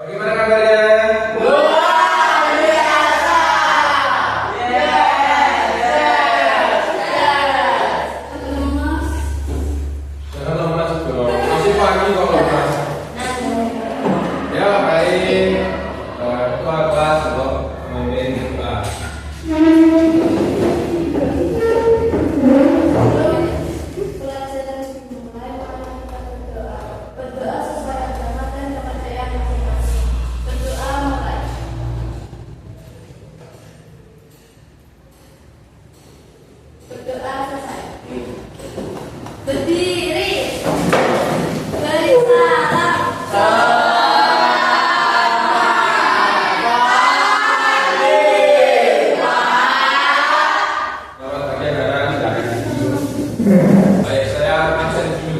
Bagaimana kabarnya? Luar biasa. Jangan lemas dong. Masih pagi kok lemas. Ya baik. Ketua kelas untuk memimpin kelas. Pelajaran dimulai dengan berdoa. Berdoa sesuai agama dan kepercayaan masing-masing. Berdoa mulai. Berdoa selesai. Berdiri. Beri salam. Selamat pagi anak-anak. Baik, saya absen dulu.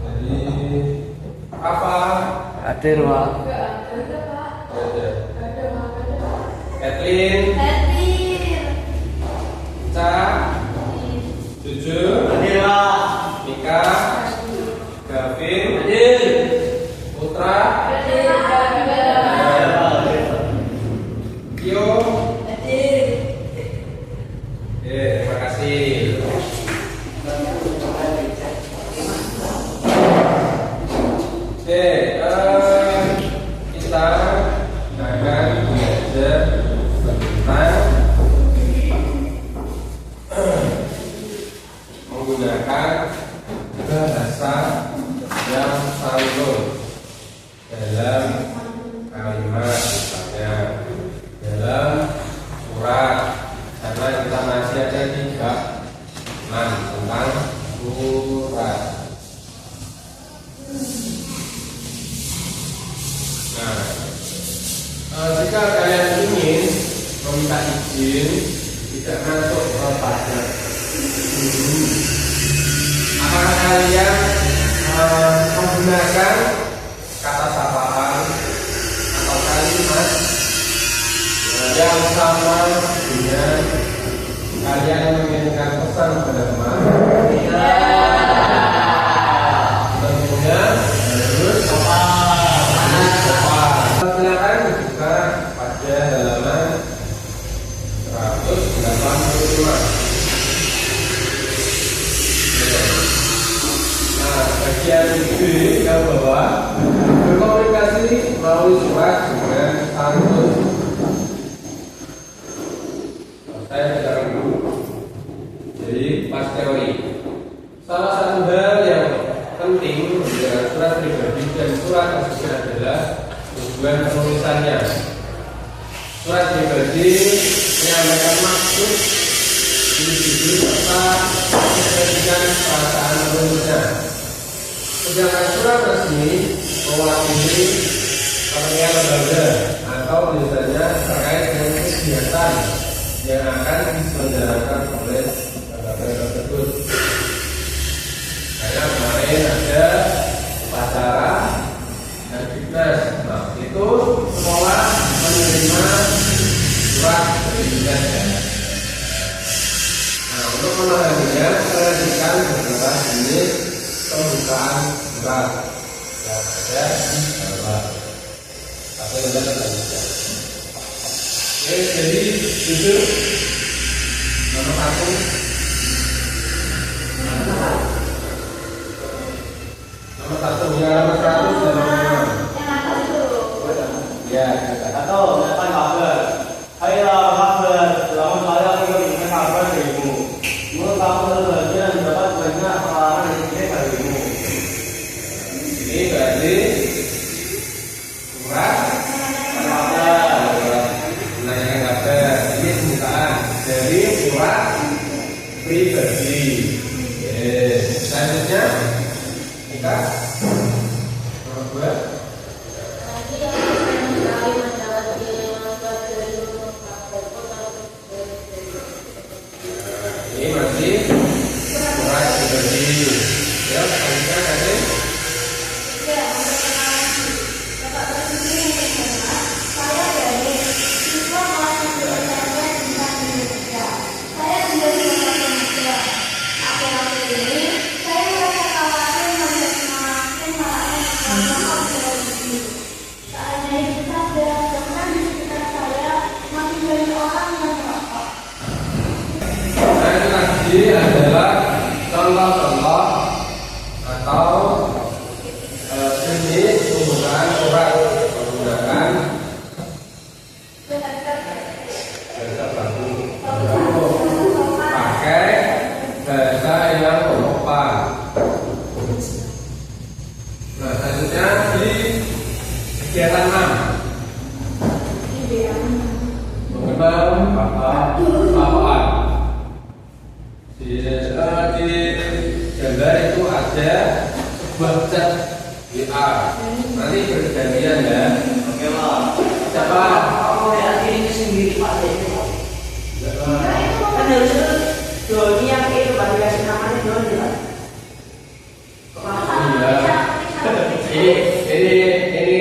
Jadi apa? Hadir, Pak. Kathleen, Hadir. Ca, Juju, Hadir, Pak. Mika, Gavin, Hadir. Putra, Hadir. Kio. Hadir. Terima kasih. Kita akan belajar tentang menggunakan bahasa yang santun dalam kalimat, misalnya dalam surat, karena kita masih ada 3 tentang surat. Jika kalian ingin meminta izin tidak masuk ke pajak, apakah kalian menggunakan kata sapaan atau kalimat yang sama dengan kalian mengirimkan pesan kepada teman? Tentunya harus sopan. Silakan dibuka pada halaman 185. Nah, bagian B yang bawah berkomunikasi melalui surat dengan santun. Saya bicara dulu. Jadi pas teori, salah satu hal yang penting dalam surat pribadi dan surat asli adalah tujuan penulisannya. Surat pribadi menyampaikan maksud, isi serta menjadikan perasaan penulisnya. Sedangkan surat resmi mewakili kepentingan lembaga atau biasanya terkait dengan kegiatan yang akan diselenggarakan oleh lembaga tersebut. Karena kemarin ada upacara dan fitness, nah itu sekolah menerima surat pendidikan. Nah, untuk memahaminya perhatikan beberapa jenis pembukaan surat yang ada di bawah. Atau yang ada di bawah. Oke, jadi judul nomor 1. Nomor 1 ya, nomor 100 dan nomor 5. Ya, Atau datang kabar. Hai kabar. Selamat hari aku ingin kabar darimu. Menurut kamu terbahagia dan dapat banyak pengalaman yang baik darimu. ini berarti surat Kabar. menanyakan kabar. Ini pembukaan dari surat pribadi. Selanjutnya kita nomor 2. Ini masih surat pribadi. Ya, selanjutnya tadi Bapak Presiden, saya dari siswa kelas 1 SMP tadi adalah contoh-contoh atau jenis penggunaan surat menggunakan bahasa baku, pakai bahasa yang sopan. Nah, selanjutnya di kegiatan 6 mengenal paparan. Di gambar itu ada sebuah chat WA. Nanti bergantian ya. Oke Pak. Siapa? Kamu lihat ini sendiri Pak. Kan harusnya Doni yang itu Pak dikasih namanya Doni Pak. Iya. Ini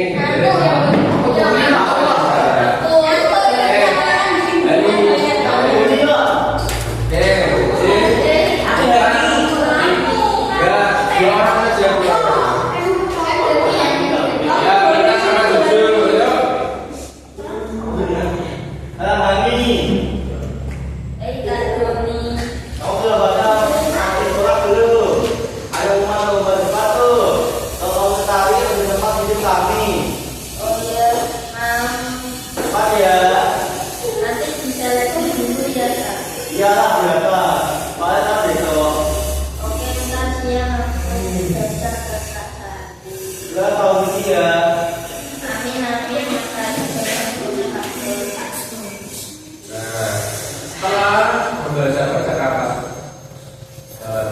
membaca percakapan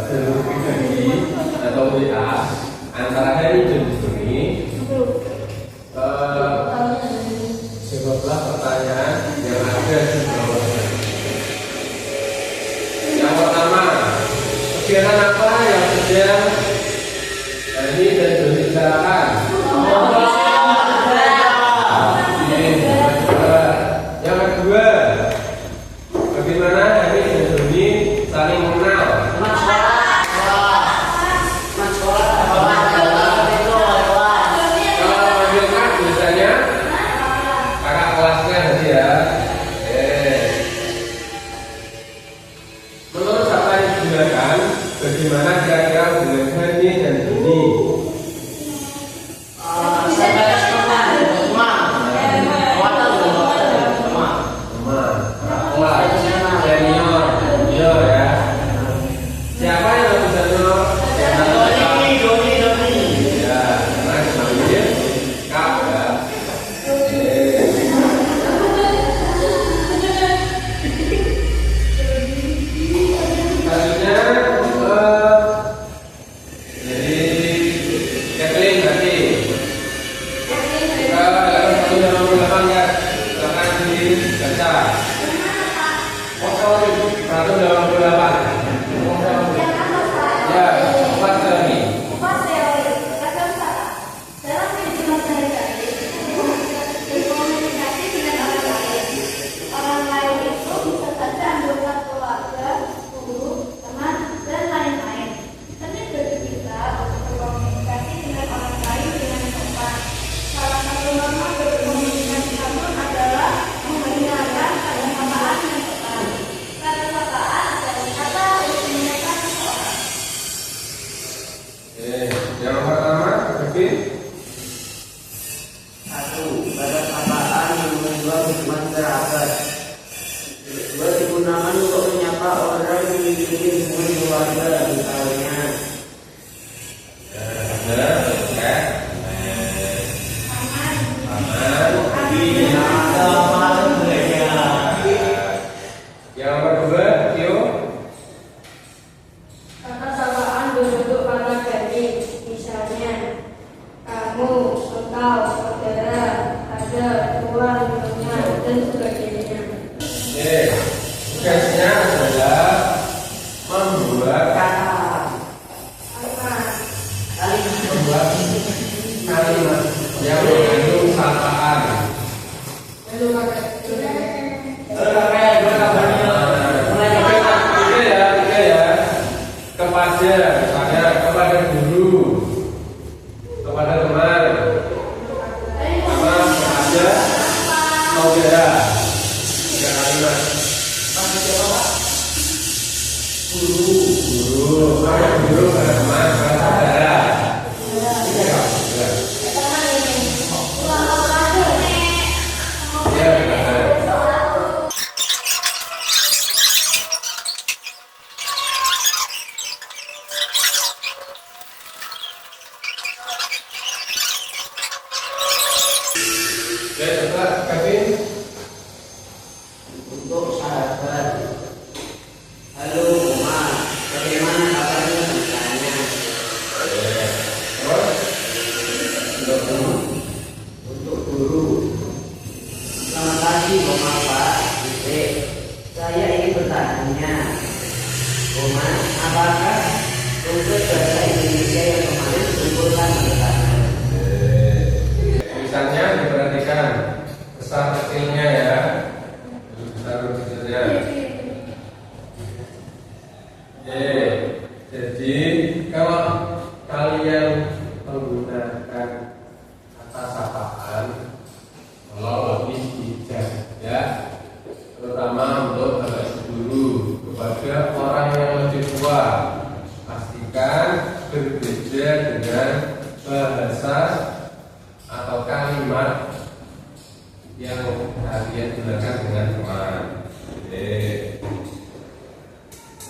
pribadi atau WA antara Heri dan Doni, jawablah pertanyaan yang ada di bawahnya. Yang pertama, kegiatan apa yang sedang Heri dan Doni bicarakan? Yang kedua, bagaimana Heri dan Doni saling mengenal? Kalau menunjukkan biasanya kakak kelasnya tadi ya. Menurut siapa yang digunakan, bagaimana kira-kira hubungan Heri dan Doni? Digunakan untuk menyapa orang yang memiliki hubungan keluarga misalnya. Yang kedua, Tio. Kata sapaan berbentuk kata ganti, misalnya kamu, engkau, saudara, ada, tuan, nyonya, dan sebagainya. Tugasnya adalah membuat kalimat yang mengandung sapaan. Kepada misalnya kepada guru, kepada teman, sama kepada saudara. Tiga kalimat. Guru. Apa guru? Teman, saudara. Ya, benar. Ya, coba Kevin. Untuk sahabat. Halo, Oma. Bagaimana kabarnya misalnya? Terus Untuk guru. Selamat pagi, Oma Pak. Titik. Saya ingin bertanya, Oma, apakah untuk bahasa Indonesia yang kemarin dikumpulkan bersama? misalnya diperhatikan besar kecilnya ya, besar kecilnya. Jadi kalau kalian menggunakan kata sapaan, kalau lebih bijak ya, terutama untuk bahasa guru kepada orang yang lebih tua, pastikan berbeda dengan bahasa atau kalimat yang kalian gunakan dengan teman.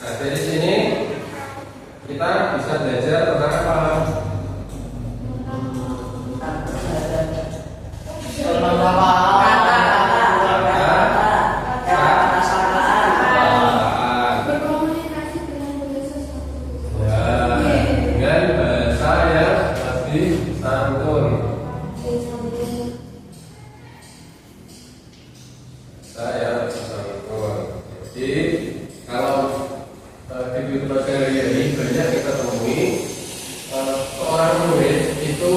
Nah, dari sini kita bisa belajar tentang apa? Berkomunikasi dengan bahasa Ya, dengan bahasa yang lebih santun. Saya santun. Jadi kalau di kehidupan sehari-hari banyak kita temui seorang murid itu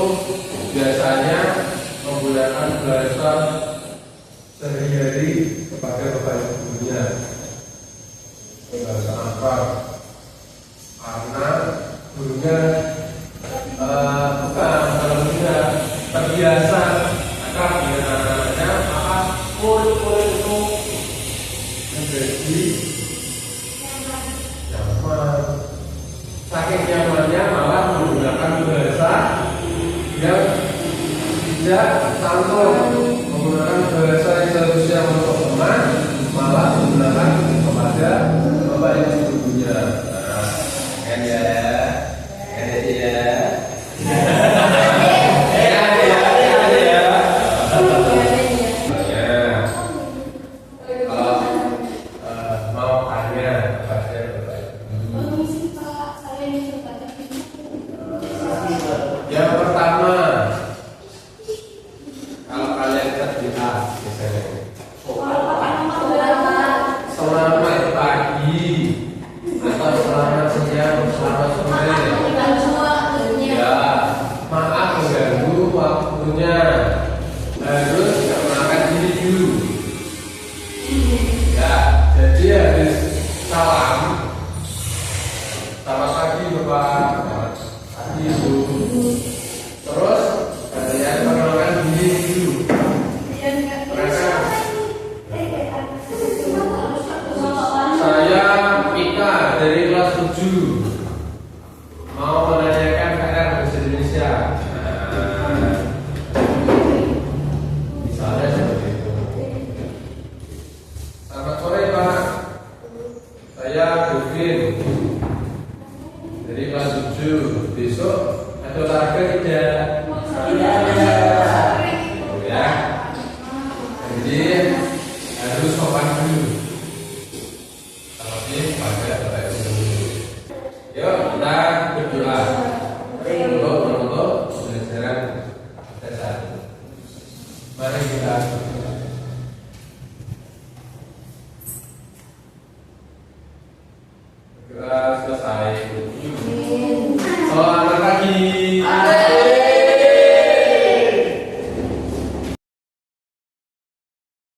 biasanya menggunakan bahasa sehari-hari kepada bapak ibunya, bahasa akrab, karena gurunya bukan kalau gurunya terbiasa akrab dengan anak-anaknya, maka murid-murid itu menjadi nyaman. Saking nyamannya malah menggunakan bahasa yang tidak santun, menggunakan bahasa yang seharusnya untuk teman, malah menggunakan kepada bapak ibu gurunya. Nah, kan ya, mau tanya kepada bapak ibu. Yang pertama, kalau kalian terlihat misalnya, selamat pagi atau selamat siang, selamat sore. Ya, maaf mengganggu waktunya. Harus mengenalkan diri dulu. Ya, jadi harus salam. Selamat pagi Bapak, selamat pagi Ibu. Terus kalian mengenalkan diri dulu. Saya Mika dari kelas 7. Mau menanyakan PR bahasa Indonesia. Misalnya seperti itu. Selamat sore Pak. Saya Duvin dari kelas 7. Besok ada olahraga tidak? Ya. Jadi harus sopan dulu.